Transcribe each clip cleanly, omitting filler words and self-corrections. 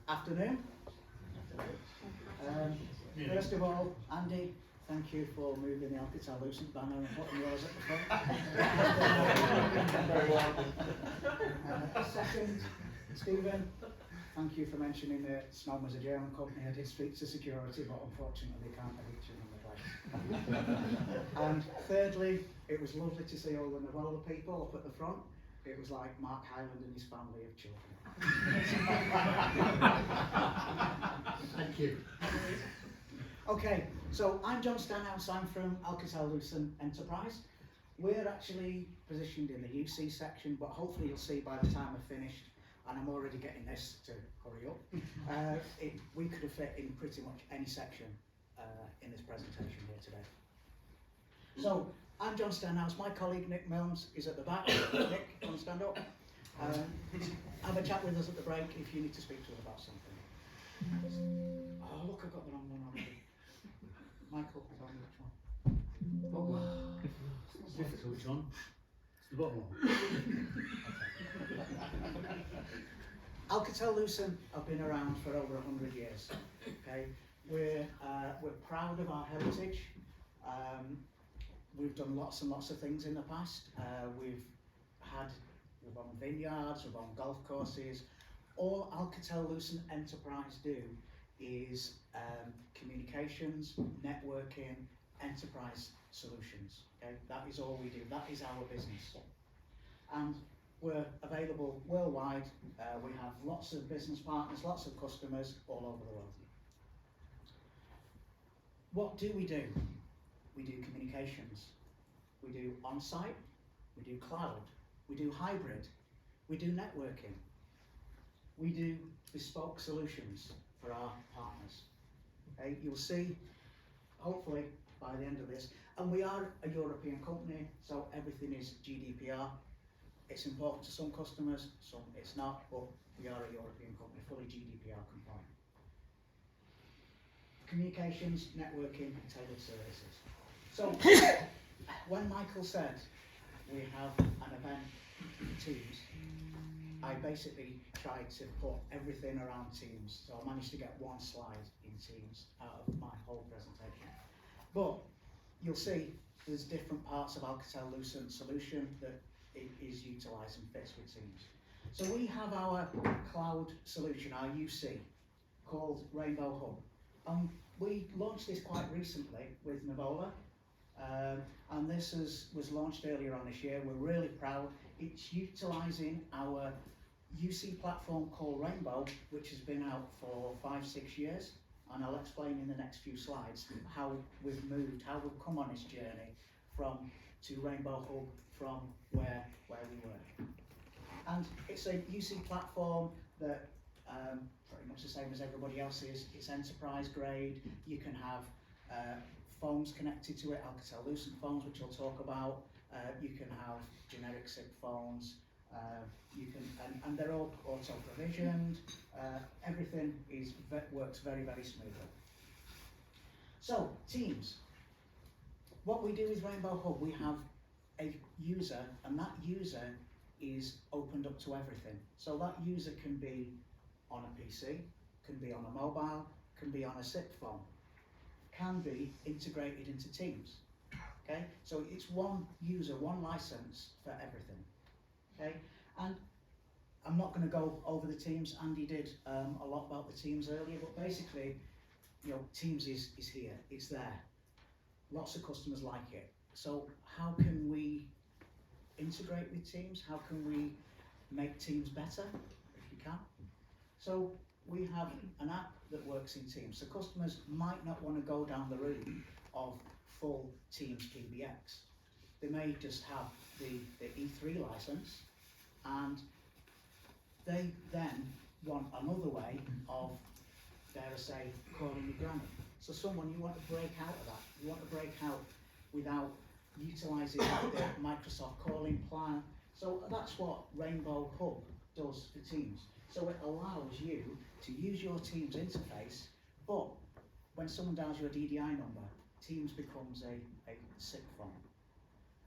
Afternoon. First of all, Andy, thank you for moving the Alcatel-Lucent banner and putting yours at the front. Second, Stephen, thank you for mentioning that Snom was a German company. I did speak to security, but unfortunately they can't reach you on the place. And thirdly, it was lovely to see all the Nuvola people up at the front. It was like Mark Hyland and his family of children. Thank you. Okay, so I'm John Stenhouse, I'm from Alcatel-Lucent Enterprise. We're actually positioned in the UC section, but hopefully you'll see by the time I've finished, and I'm already getting this to hurry up, we could have fit in pretty much any section in this presentation here today. So, I'm John Stenhouse, my colleague Nick Milnes is at the back. Nick, come and stand up. Have a chat with us at the break if you need to speak to us about something. Oh look, I've got the wrong one already. Michael, tell me which one. Oh, it's difficult, which one? It's the bottom one. Alcatel-Lucent have been around for over 100 years. Okay, we're proud of our heritage. We've done lots and lots of things in the past. We've run vineyards, we've run golf courses. All Alcatel-Lucent Enterprise do is communications, networking, enterprise solutions. Okay, that is all we do. That is our business, and we're available worldwide. We have lots of business partners, lots of customers all over the world. What do? We do communications. We do on-site. We do cloud. We do hybrid. We do networking. We do bespoke solutions for our partners. Okay, you'll see, hopefully, by the end of this, and we are a European company, so everything is GDPR. It's important to some customers, some it's not, but we are a European company, fully GDPR compliant. Communications, networking, and tailored services. So, when Michael said we have an event Teams, I basically tried to put everything around Teams, so I managed to get one slide in Teams out of my whole presentation. But you'll see there's different parts of Alcatel-Lucent solution that it is utilised and fits with Teams. So we have our cloud solution, our UC, called Rainbow Hub. We launched this quite recently with Nuvola, and this was launched earlier on this year. We're really proud. It's utilising our UC platform called Rainbow, which has been out for 5-6 years, and I'll explain in the next few slides how we've moved, how we've come on this journey to Rainbow Hub from where we were. And it's a UC platform that pretty much the same as everybody else's. It's enterprise grade. You can have phones connected to it, Alcatel-Lucent phones, which I'll talk about. You can have generic SIP phones. And they're all auto provisioned. Everything works very, very smoothly. So Teams. What we do with Rainbow Hub, we have a user, and that user is opened up to everything. So that user can be on a PC, can be on a mobile, can be on a SIP phone, can be integrated into Teams. Okay, so it's one user, one license for everything. Okay, and I'm not going to go over the Teams. Andy did a lot about the Teams earlier, but basically, Teams is here, it's there. Lots of customers like it. So how can we integrate with Teams? How can we make Teams better, if you can? So we have an app that works in Teams. So customers might not want to go down the route of full Teams PBX. They may just have the E3 license, and they then want another way of, dare I say, calling your granny. So someone you want to break out of that. You want to break out without utilising the Microsoft calling plan. So that's what Rainbow Hub does for Teams. So it allows you to use your Teams interface, but when someone dials your DDI number, Teams becomes a SIP phone.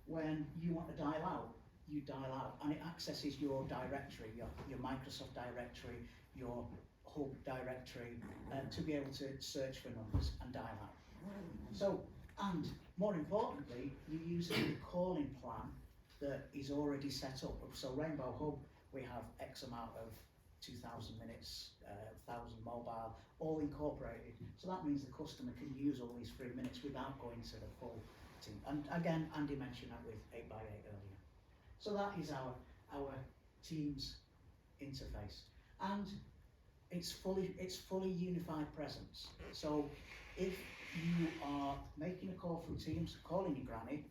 When you want to dial out, you dial out, and it accesses your directory, your Microsoft directory, your Hub directory to be able to search for numbers and dial out. So, and more importantly, you're using the calling plan that is already set up. So Rainbow Hub, we have X amount of 2,000 minutes, 1,000 mobile, all incorporated. So that means the customer can use all these free minutes without going to the full team. And again, Andy mentioned that with 8x8 earlier. So that is our Teams interface. And it's fully unified presence. So if you are making a call from Teams, calling your granny,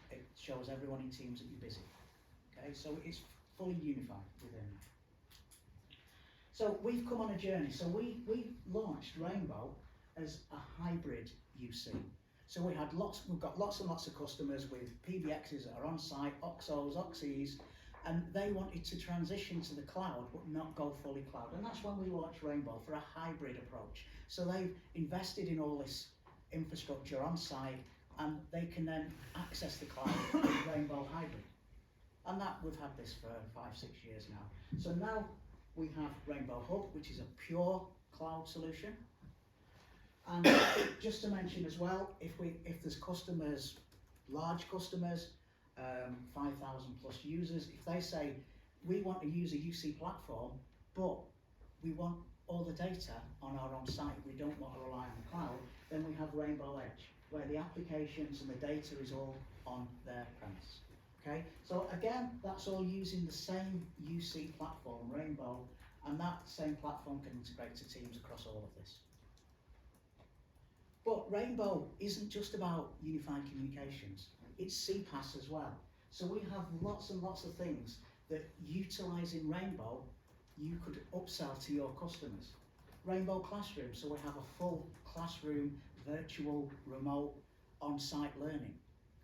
it shows everyone in Teams that you're busy. Okay, so it's fully unified within that. So we've come on a journey. So we launched Rainbow as a hybrid UC. So we've got lots and lots of customers with PBXs that are on site, OXOs, OXEs, and they wanted to transition to the cloud but not go fully cloud. And that's when we launched Rainbow for a hybrid approach. So they've invested in all this infrastructure on site and they can then access the cloud with Rainbow Hybrid. And that we've had this for 5-6 years now. So now we have Rainbow Hub, which is a pure cloud solution. And just to mention as well, if there's customers, large customers, 5,000 plus users, if they say we want to use a UC platform, but we want all the data on our own site, we don't want to rely on the cloud, then we have Rainbow Edge, where the applications and the data is all on their premise. Okay, so again, that's all using the same UC platform, Rainbow, and that same platform can integrate to Teams across all of this. But Rainbow isn't just about unified communications, it's CPaaS as well. So we have lots and lots of things that utilising Rainbow, you could upsell to your customers. Rainbow Classroom, so we have a full classroom, virtual, remote, on-site learning.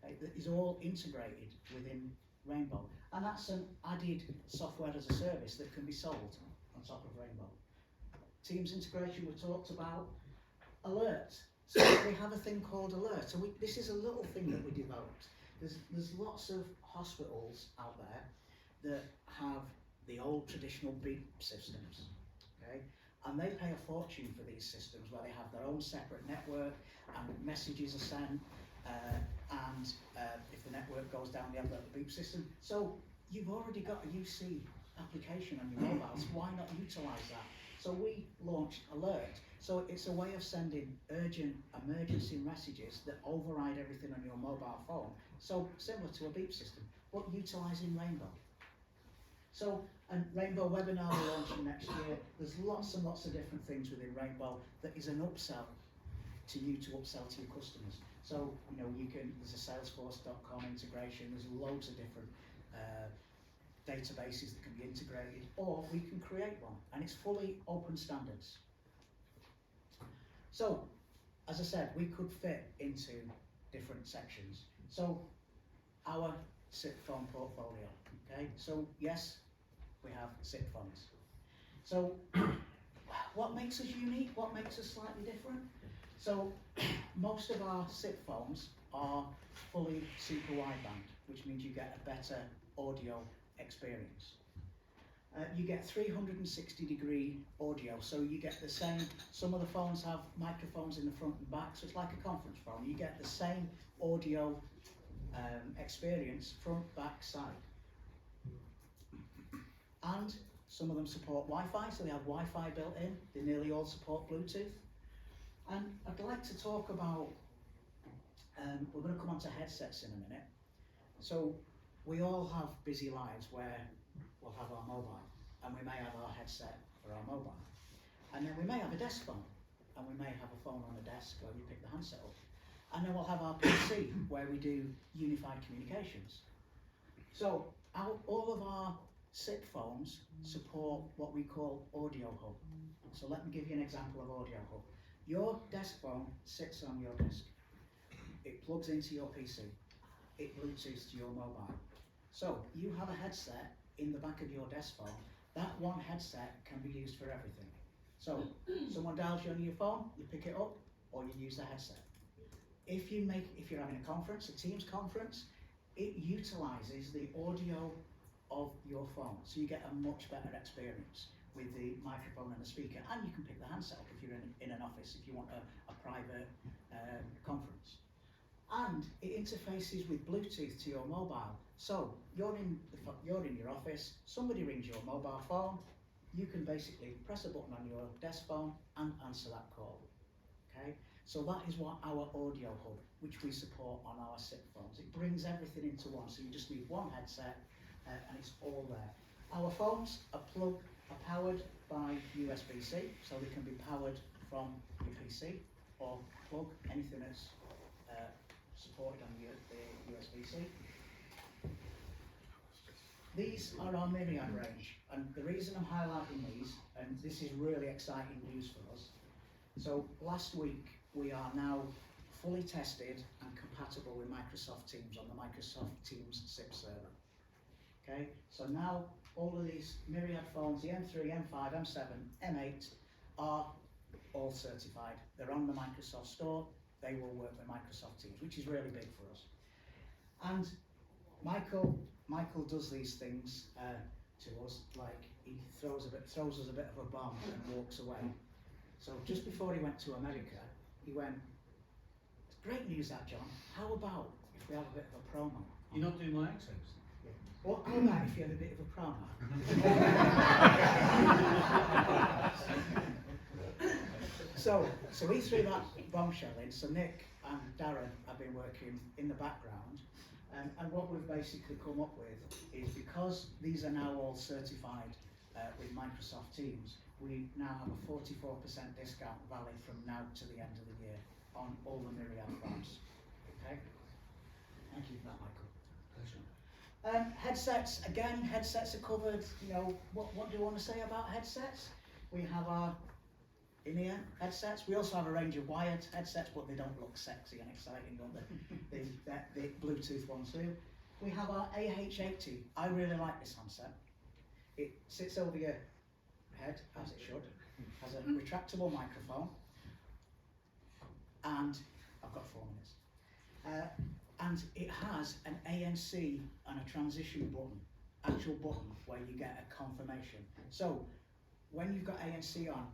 Okay, that is all integrated within Rainbow. And that's an added software as a service that can be sold on top of Rainbow. Teams integration we talked about. Alert. So we have a thing called Alert. So this is a little thing that we developed. There's lots of hospitals out there that have the old traditional beep systems, okay? And they pay a fortune for these systems where they have their own separate network and messages are sent, and if the network goes down, they have the beep system. So you've already got a UC application on your mobile, so why not utilise that? So we launched Alert. So it's a way of sending urgent emergency messages that override everything on your mobile phone. So similar to a beep system, but utilising Rainbow. So, and Rainbow Webinar we're launching next year. There's lots and lots of different things within Rainbow that is an upsell to you to upsell to your customers. So, you know, there's a Salesforce.com integration, there's loads of different databases that can be integrated, or we can create one, and it's fully open standards. So, as I said, we could fit into different sections. So, our SIP phone portfolio, okay? So, yes, we have SIP phones. So, what makes us unique? What makes us slightly different? So, most of our SIP phones are fully super wideband, which means you get a better audio experience. You get 360-degree audio, so you get the same. Some of the phones have microphones in the front and back, so it's like a conference phone. You get the same audio experience front, back, side. And some of them support Wi-Fi, so they have Wi-Fi built in. They nearly all support Bluetooth. And I'd like to talk about, we're going to come on to headsets in a minute. So we all have busy lives where we'll have our mobile, and we may have our headset for our mobile. And then we may have a desk phone, and we may have a phone on the desk where we pick the handset up. And then we'll have our PC where we do unified communications. So all of our SIP phones support what we call Audio Hub. So let me give you an example of Audio Hub. Your desk phone sits on your desk. It plugs into your PC. It Bluetooths to your mobile. So you have a headset in the back of your desk phone. That one headset can be used for everything. So someone dials you on your phone, you pick it up, or you use the headset. If you're having a conference, a Teams conference, it utilises the audio of your phone, so you get a much better experience. with the microphone and the speaker, and you can pick the handset up if you're in an office, if you want a private conference. And it interfaces with Bluetooth to your mobile. So you're in your office, somebody rings your mobile phone, you can basically press a button on your desk phone and answer that call. Okay, so that is what our audio hub, which we support on our SIP phones. It brings everything into one, so you just need one headset and it's all there. Our phones are powered by USB-C, so they can be powered from your PC or plug anything that's supported on the USB-C. These are our Myriad range, and the reason I'm highlighting these, and this is really exciting news for us. So last week we are now fully tested and compatible with Microsoft Teams on the Microsoft Teams SIP server. Okay, so now all of these Myriad phones, the M3, M5, M7, M8 are all certified. They're on the Microsoft store. They will work with Microsoft Teams, which is really big for us. And Michael does these things to us, like he throws us a bit of a bomb and walks away. So just before he went to America, he went, "It's great news that, John. How about if we have a bit of a promo?" You're not doing my accents? Yeah. What about if you have a bit of a promo? So he threw that bombshell in. So Nick and Darren have been working in the background, and what we've basically come up with is, because these are now all certified with Microsoft Teams, we now have a 44% discount valid from now to the end of the year on all the Myriad phones. Okay. Thank you for that, Michael. Pleasure. Headsets, again, headsets are covered. You know, what do you want to say about headsets? We have our in-ear headsets. We also have a range of wired headsets, but they don't look sexy and exciting, don't they? The Bluetooth ones do. We have our AH80. I really like this handset. It sits over your head, as it should. Has a retractable microphone. And I've got 4 minutes. And it has an ANC and a transition button, actual button, where you get a confirmation. So when you've got ANC on,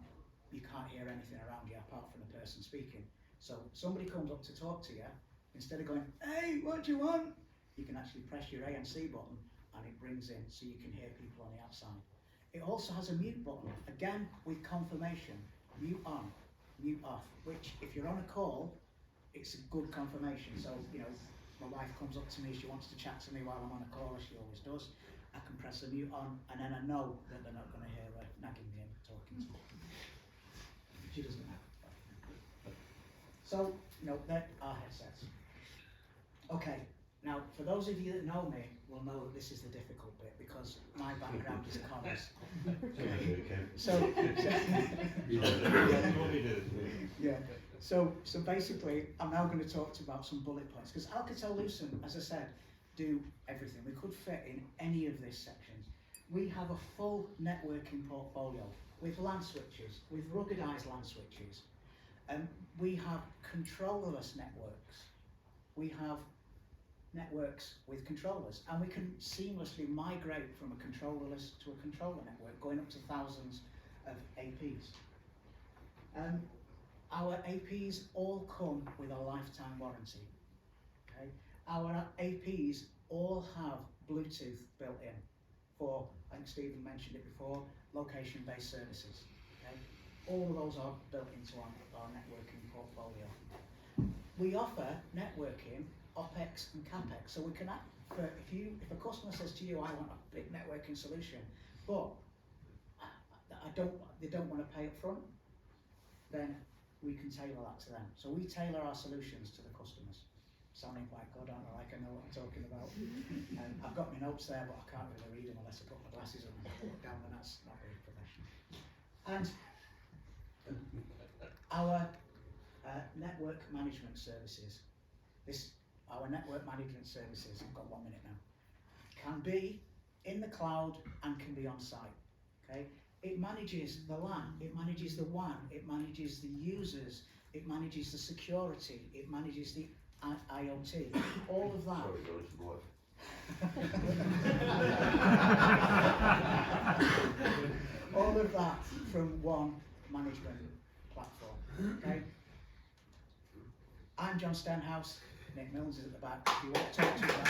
you can't hear anything around you apart from the person speaking. So somebody comes up to talk to you, instead of going, "Hey, what do you want?" you can actually press your ANC button and it brings in, so you can hear people on the outside. It also has a mute button, again with confirmation, mute on, mute off, which if you're on a call, it's a good confirmation. So, you know, my wife comes up to me, she wants to chat to me while I'm on a call, as she always does. I can press the mute on, and then I know that they're not going to hear her nagging me and talking to me. She doesn't know. So, you know, there are headsets. Okay, now for those of you that know me will know that this is the difficult bit, because my background is comms. So basically, I'm now going to talk about some bullet points, because Alcatel-Lucent, as I said, do everything. We could fit in any of these sections. We have a full networking portfolio with LAN switches, with ruggedized LAN switches. We have controllerless networks. We have networks with controllers, and we can seamlessly migrate from a controllerless to a controller network, going up to thousands of APs. Our APs all come with a lifetime warranty. Okay? Our APs all have Bluetooth built in for, I think Stephen mentioned it before, location-based services. Okay? All of those are built into our networking portfolio. We offer networking OpEx and CapEx, so we can if a customer says to you, "I want a big networking solution, but they don't want to pay up front," then we can tailor that to them. So we tailor our solutions to the customers. Sounding quite good, aren't I? Like I know what I'm talking about. I've got my notes there, but I can't really read them unless I put my glasses on and look down, and that's not very professional. And our network management services. Our network management services, I've got 1 minute now, can be in the cloud and can be on site. Okay? It manages the LAN, it manages the WAN, it manages the users, it manages the security, it manages the IoT, all of that. All of that from one management platform. Okay. I'm John Stenhouse. Nick Mills is at the back. If you want to talk to me about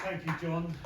Thank you, John.